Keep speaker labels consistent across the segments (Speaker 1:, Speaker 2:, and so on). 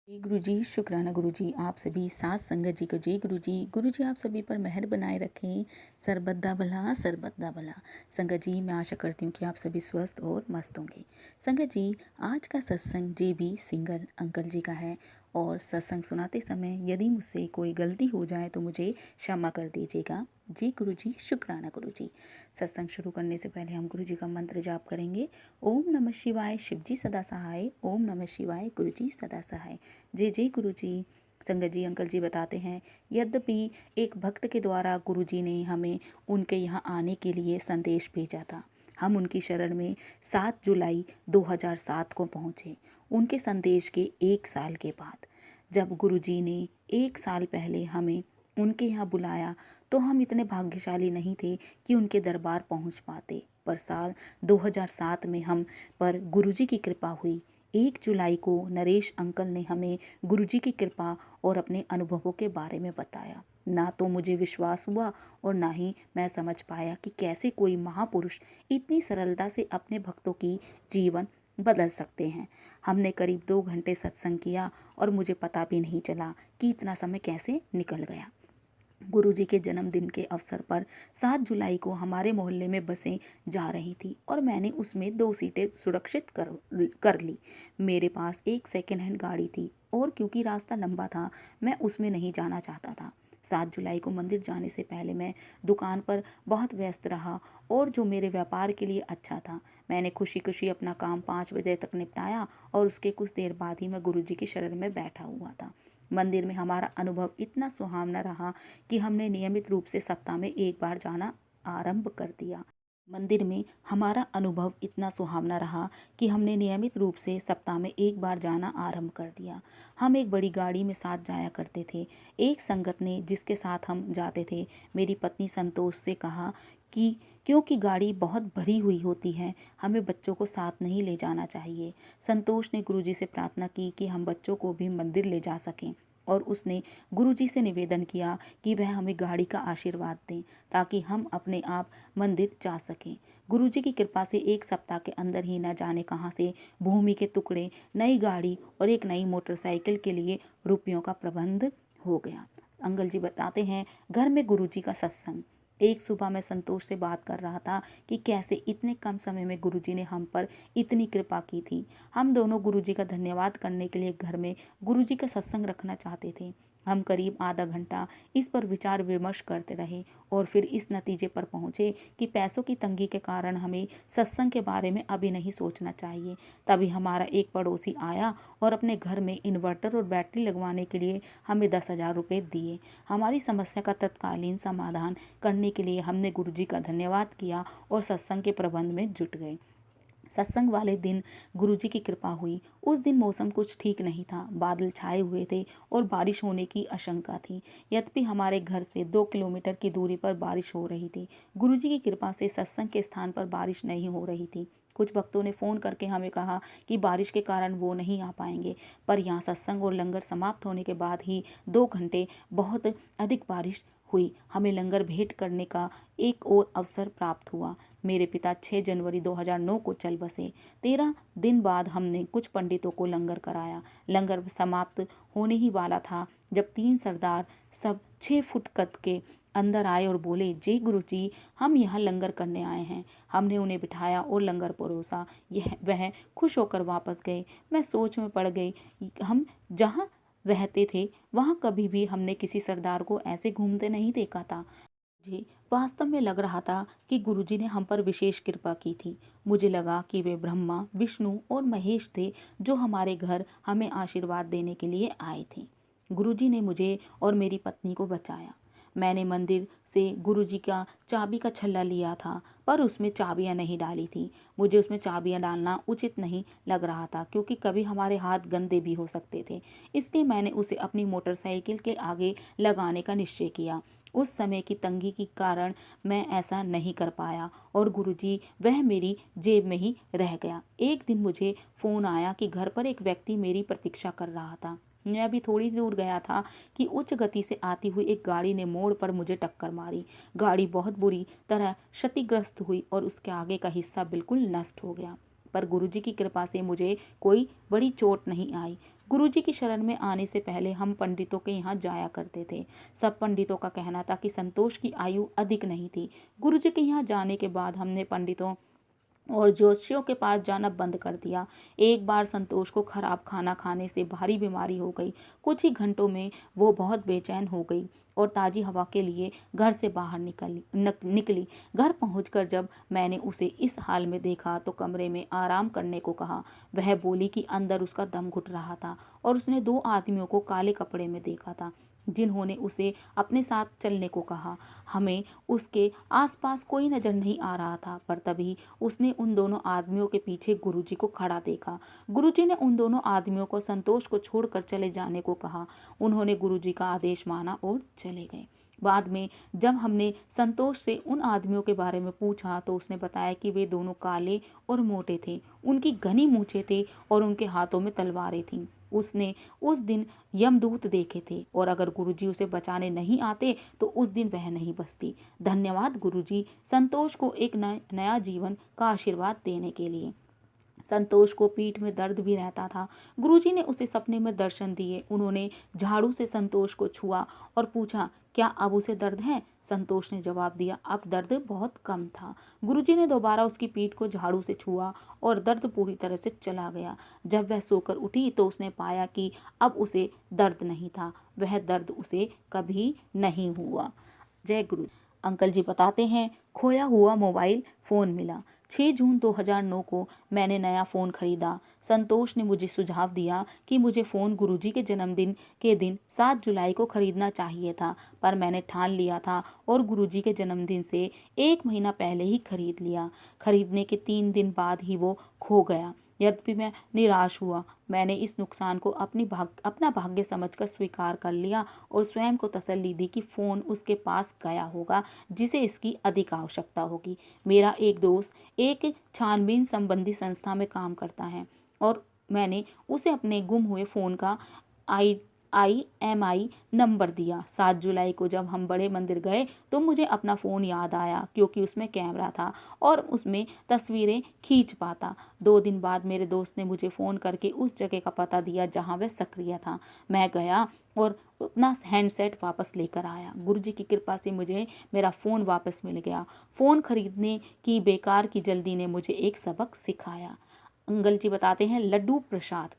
Speaker 1: जय गुरु जी, शुक्राना गुरु जी। आप सभी साथ संगत जी को जय गुरु जी। गुरु जी आप सभी पर मेहर बनाए रखें। सरबत दा भला, सरबत दा भला। संगत जी मैं आशा करती हूँ कि आप सभी स्वस्थ और मस्त होंगे। संगत जी आज का सत्संग JB सिंगल अंकल जी का है और सत्संग सुनाते समय यदि मुझसे कोई गलती हो जाए तो मुझे क्षमा कर दीजिएगा। जी गुरु जी, शुक्राना गुरु जी। सत्संग शुरू करने से पहले हम गुरु जी का मंत्र जाप करेंगे। ओम नमः शिवाय, शिव जी सदा सहाय। ओम नमः शिवाय, गुरु जी सदा सहाय। जय जय गुरु जी। संगत जी अंकल जी बताते हैं, यद्यपि एक भक्त के द्वारा गुरु जी ने हमें उनके यहाँ आने के लिए संदेश भेजा था। हम उनकी शरण में 7 जुलाई 2007 को पहुँचे। उनके संदेश के 1 साल के बाद जब गुरु जी ने 1 साल पहले हमें उनके यहाँ बुलाया तो हम इतने भाग्यशाली नहीं थे कि उनके दरबार पहुँच पाते। पर साल 2007 में हम पर गुरु जी की कृपा हुई। 1 जुलाई को नरेश अंकल ने हमें गुरुजी की कृपा और अपने अनुभवों के बारे में बताया। ना तो मुझे विश्वास हुआ और ना ही मैं समझ पाया कि कैसे कोई महापुरुष इतनी सरलता से अपने भक्तों की जीवन बदल सकते हैं। हमने करीब 2 घंटे सत्संग किया और मुझे पता भी नहीं चला कि इतना समय कैसे निकल गया। गुरुजी के जन्मदिन के अवसर पर 7 जुलाई को हमारे मोहल्ले में बसें जा रही थी और मैंने उसमें 2 सीटें सुरक्षित कर ली। मेरे पास एक सेकेंड हैंड गाड़ी थी और क्योंकि रास्ता लंबा था मैं उसमें नहीं जाना चाहता था। 7 जुलाई को मंदिर जाने से पहले मैं दुकान पर बहुत व्यस्त रहा और जो मेरे व्यापार के लिए अच्छा था। मैंने खुशी खुशी अपना काम 5 बजे तक निपटाया और उसके कुछ देर बाद ही मैं गुरुजी की शरण में बैठा हुआ था। मंदिर में हमारा अनुभव इतना सुहावना रहा कि हमने नियमित रूप से सप्ताह में 1 बार जाना आरंभ कर दिया। मंदिर में हमारा अनुभव इतना सुहावना रहा कि हमने नियमित रूप से सप्ताह में 1 बार जाना आरंभ कर दिया। हम एक बड़ी गाड़ी में साथ जाया करते थे। एक संगत ने जिसके साथ हम जाते थे मेरी पत्नी संतोष से कहा कि क्योंकि गाड़ी बहुत भरी हुई होती है हमें बच्चों को साथ नहीं ले जाना चाहिए। संतोष ने गुरुजी से प्रार्थना की कि हम बच्चों को भी मंदिर ले जा सकें और उसने गुरुजी से निवेदन किया कि वह हमें गाड़ी का आशीर्वाद दें ताकि हम अपने आप मंदिर जा सकें। गुरुजी की कृपा से 1 सप्ताह के अंदर ही न जाने कहां से भूमि के टुकड़े, नई गाड़ी और एक नई मोटरसाइकिल के लिए रुपयों का प्रबंध हो गया। अंकल जी बताते हैं, घर में गुरुजी का सत्संग। एक सुबह मैं संतोष से बात कर रहा था कि कैसे इतने कम समय में गुरुजी ने हम पर इतनी कृपा की थी। हम दोनों गुरुजी का धन्यवाद करने के लिए घर में गुरुजी का सत्संग रखना चाहते थे। हम करीब आधा घंटा इस पर विचार विमर्श करते रहे और फिर इस नतीजे पर पहुंचे कि पैसों की तंगी के कारण हमें सत्संग के बारे में अभी नहीं सोचना चाहिए। तभी हमारा एक पड़ोसी आया और अपने घर में इन्वर्टर और बैटरी लगवाने के लिए हमें 10,000 रुपये दिए। हमारी समस्या का तत्कालीन समाधान करने के लिए हमने गुरुजी का धन्यवाद किया और सत्संग के प्रबंध में जुट गए। सत्संग वाले दिन गुरुजी की कृपा हुई। उस दिन मौसम कुछ ठीक नहीं था, बादल छाए हुए थे और बारिश होने की आशंका थी। यद्यपि हमारे घर से 2 किलोमीटर की दूरी पर बारिश हो रही थी। गुरुजी की कृपा से सत्संग के स्थान पर बारिश नहीं हो रही थी। कुछ भक्तों ने फ़ोन करके हमें कहा कि बारिश के कारण वो नहीं आ पाएंगे, पर यहाँ सत्संग और लंगर समाप्त होने के बाद ही 2 घंटे बहुत अधिक बारिश हुई। हमें लंगर भेंट करने का एक और अवसर प्राप्त हुआ। मेरे पिता 6 जनवरी 2009 को चल बसे। 13 दिन बाद हमने कुछ पंडितों को लंगर कराया। लंगर समाप्त होने ही वाला था जब 3 सरदार सब 6 फुट कद के अंदर आए और बोले, जय गुरु जी, हम यहाँ लंगर करने आए हैं। हमने उन्हें बिठाया और लंगर परोसा। वह खुश होकर वापस गए। मैं सोच में पड़ गई। हम जहाँ रहते थे वहाँ कभी भी हमने किसी सरदार को ऐसे घूमते नहीं देखा था। जी, वास्तव में लग रहा था कि गुरुजी ने हम पर विशेष कृपा की थी। मुझे लगा कि वे ब्रह्मा, विष्णु और महेश थे जो हमारे घर हमें आशीर्वाद देने के लिए आए थे। गुरुजी ने मुझे और मेरी पत्नी को बचाया। मैंने मंदिर से गुरुजी का चाबी का छल्ला लिया था पर उसमें चाबियां नहीं डाली थी। मुझे उसमें चाबियां डालना उचित नहीं लग रहा था क्योंकि कभी हमारे हाथ गंदे भी हो सकते थे। इसलिए मैंने उसे अपनी मोटरसाइकिल के आगे लगाने का निश्चय किया। उस समय की तंगी के कारण मैं ऐसा नहीं कर पाया और गुरुजी वह मेरी जेब में ही रह गया। एक दिन मुझे फ़ोन आया कि घर पर एक व्यक्ति मेरी प्रतीक्षा कर रहा था। मैं अभी थोड़ी दूर गया था कि उच्च गति से आती हुई एक गाड़ी ने मोड़ पर मुझे टक्कर मारी। गाड़ी बहुत बुरी तरह क्षतिग्रस्त हुई और उसके आगे का हिस्सा बिल्कुल नष्ट हो गया। पर गुरुजी की कृपा से मुझे कोई बड़ी चोट नहीं आई। गुरुजी की शरण में आने से पहले हम पंडितों के यहाँ जाया करते थे। सब पंडितों का कहना था कि संतोष की आयु अधिक नहीं थी। गुरुजी के यहाँ जाने के बाद हमने पंडितों और ज्योतिषियों के पास जाना बंद कर दिया। एक बार संतोष को खराब खाना खाने से भारी बीमारी हो गई। कुछ ही घंटों में वो बहुत बेचैन हो गई और ताज़ी हवा के लिए घर से बाहर निकली। घर पहुंचकर जब मैंने उसे इस हाल में देखा तो कमरे में आराम करने को कहा। वह बोली कि अंदर उसका दम घुट रहा था और उसने 2 आदमियों को काले कपड़े में देखा था, जिन्होंने उसे अपने साथ चलने को कहा। हमें उसके आसपास कोई नजर नहीं आ रहा था, पर तभी उसने उन दोनों आदमियों के पीछे गुरुजी को खड़ा देखा। गुरुजी ने उन दोनों आदमियों को संतोष को छोड़कर चले जाने को कहा। उन्होंने गुरुजी का आदेश माना और चले गए। बाद में जब हमने संतोष से उन आदमियों के बारे में पूछा तो उसने बताया कि वे दोनों काले और मोटे थे, उनकी घनी मूछें थे और उनके हाथों में तलवारें थीं। उसने उस दिन यमदूत देखे थे और अगर गुरुजी उसे बचाने नहीं आते तो उस दिन वह नहीं बचती। धन्यवाद गुरुजी, संतोष को एक नया जीवन का आशीर्वाद देने के लिए। संतोष को पीठ में दर्द भी रहता था। गुरुजी ने उसे सपने में दर्शन दिए। उन्होंने झाड़ू से संतोष को छुआ और पूछा, क्या अब उसे दर्द है? संतोष ने जवाब दिया, अब दर्द बहुत कम था। गुरुजी ने दोबारा उसकी पीठ को झाड़ू से छुआ और दर्द पूरी तरह से चला गया। जब वह सोकर उठी तो उसने पाया कि अब उसे दर्द नहीं था। वह दर्द उसे कभी नहीं हुआ। जय गुरु। अंकल जी बताते हैं, खोया हुआ मोबाइल फ़ोन मिला। 6 जून 2009 को मैंने नया फ़ोन खरीदा। संतोष ने मुझे सुझाव दिया कि मुझे फ़ोन गुरुजी के जन्मदिन के दिन 7 जुलाई को खरीदना चाहिए था, पर मैंने ठान लिया था और गुरुजी के जन्मदिन से 1 महीना पहले ही खरीद लिया। खरीदने के 3 दिन बाद ही वो खो गया। यद्यपि मैं निराश हुआ, मैंने इस नुकसान को अपना भाग्य समझकर स्वीकार कर लिया और स्वयं को तसल्ली दी कि फ़ोन उसके पास गया होगा जिसे इसकी अधिक आवश्यकता होगी। मेरा एक दोस्त एक छानबीन संबंधी संस्था में काम करता है और मैंने उसे अपने गुम हुए फ़ोन का IMEI नंबर दिया। 7 जुलाई को जब हम बड़े मंदिर गए तो मुझे अपना फ़ोन याद आया, क्योंकि उसमें कैमरा था और उसमें तस्वीरें खींच पाता। 2 दिन बाद मेरे दोस्त ने मुझे फ़ोन करके उस जगह का पता दिया जहां वह सक्रिय था। मैं गया और अपना हैंडसेट वापस लेकर आया। गुरुजी की कृपा से मुझे मेरा फ़ोन वापस मिल गया। फ़ोन खरीदने की बेकार की जल्दी ने मुझे एक सबक सिखाया। अंकल जी बताते हैं, लड्डू प्रसाद।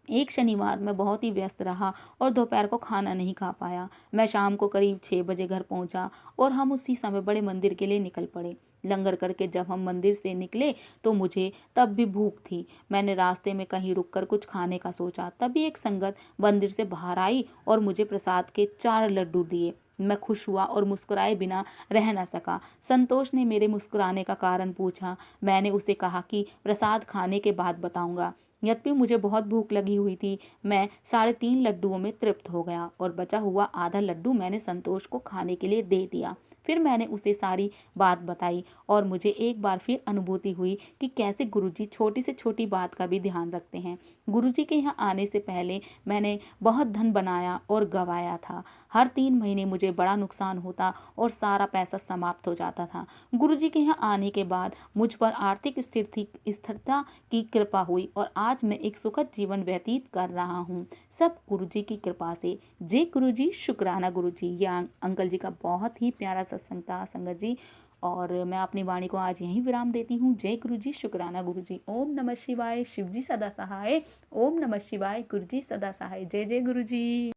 Speaker 1: एक शनिवार मैं बहुत ही व्यस्त रहा और दोपहर को खाना नहीं खा पाया। मैं शाम को करीब 6 बजे घर पहुंचा और हम उसी समय बड़े मंदिर के लिए निकल पड़े। लंगर करके जब हम मंदिर से निकले तो मुझे तब भी भूख थी। मैंने रास्ते में कहीं रुककर कुछ खाने का सोचा, तभी एक संगत मंदिर से बाहर आई और मुझे प्रसाद के 4 लड्डू दिए। मैं खुश हुआ और मुस्कुराए बिना रह न सका। संतोष ने मेरे मुस्कुराने का कारण पूछा। मैंने उसे कहा कि प्रसाद खाने के बाद बताऊंगा। यद्यपि मुझे बहुत भूख लगी हुई थी, मैं 3.5 लड्डुओं में तृप्त हो गया और बचा हुआ आधा लड्डू मैंने संतोष को खाने के लिए दे दिया। फिर मैंने उसे सारी बात बताई और मुझे एक बार फिर अनुभूति हुई कि कैसे गुरुजी छोटी से छोटी बात का भी ध्यान रखते हैं। गुरुजी के यहाँ आने से पहले मैंने बहुत धन बनाया और गंवाया था। हर 3 महीने मुझे बड़ा नुकसान होता और सारा पैसा समाप्त हो जाता था। गुरुजी के यहाँ आने के बाद मुझ पर आर्थिक स्थिरता की कृपा हुई और आज मैं एक सुखद जीवन व्यतीत कर रहा हूँ, सब गुरुजी की कृपा से। जय गुरुजी, शुक्राना गुरुजी। ये अंकल जी का बहुत ही प्यारा सत्संग था संगत जी, और मैं अपनी वाणी को आज यहीं विराम देती हूँ। जय गुरुजी, शुक्राना गुरुजी। ओम नमः शिवाय, शिवजी सदा सहाय। ओम नमः शिवाय, गुरुजी सदा सहाय। जय जय गुरुजी।